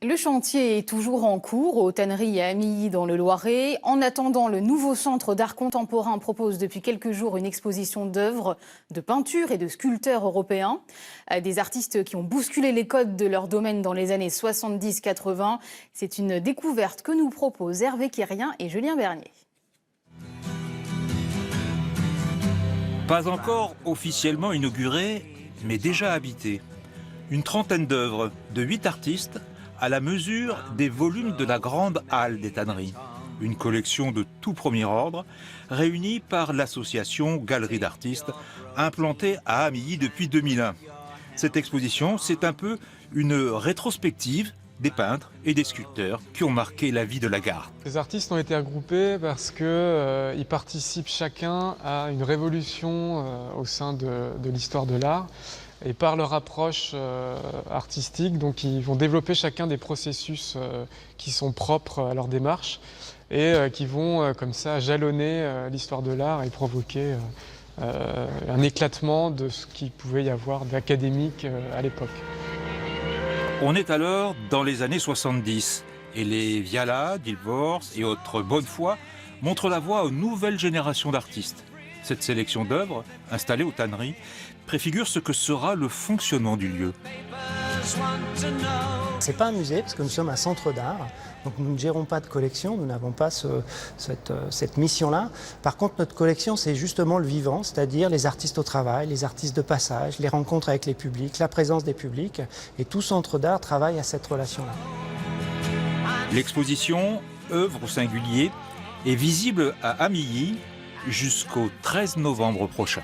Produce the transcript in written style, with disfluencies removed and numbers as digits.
Le chantier est toujours en cours aux tanneries à Amilly dans le Loiret. En attendant, le nouveau centre d'art contemporain propose depuis quelques jours une exposition d'œuvres de peinture et de sculpteurs européens. Des artistes qui ont bousculé les codes de leur domaine dans les années 70-80. C'est une découverte que nous proposent Hervé Kérien et Julien Bernier. Pas encore officiellement inauguré, mais déjà habité. Une trentaine d'œuvres de 8 artistes à la mesure des volumes de la grande halle des tanneries. Une collection de tout premier ordre, réunie par l'association Galerie d'artistes, implantée à Amilly depuis 2001. Cette exposition, c'est un peu une rétrospective des peintres et des sculpteurs qui ont marqué la vie de la gare. Les artistes ont été regroupés parce qu'ils participent chacun à une révolution au sein de l'histoire de l'art. Et par leur approche artistique, donc ils vont développer chacun des processus qui sont propres à leur démarche et qui vont comme ça jalonner l'histoire de l'art et provoquer un éclatement de ce qu'il pouvait y avoir d'académique à l'époque. On est alors dans les années 70 et les Viala, Dilvorz et autres bonne foi montrent la voie aux nouvelles générations d'artistes. Cette sélection d'œuvres, installée aux tanneries, préfigure ce que sera le fonctionnement du lieu. C'est pas un musée parce que nous sommes un centre d'art, donc nous ne gérons pas de collection, nous n'avons pas cette mission-là. Par contre, notre collection, c'est justement le vivant, c'est-à-dire les artistes au travail, les artistes de passage, les rencontres avec les publics, la présence des publics, et tout centre d'art travaille à cette relation-là. L'exposition Œuvres au singulier est visible à Amilly jusqu'au 13 novembre prochain.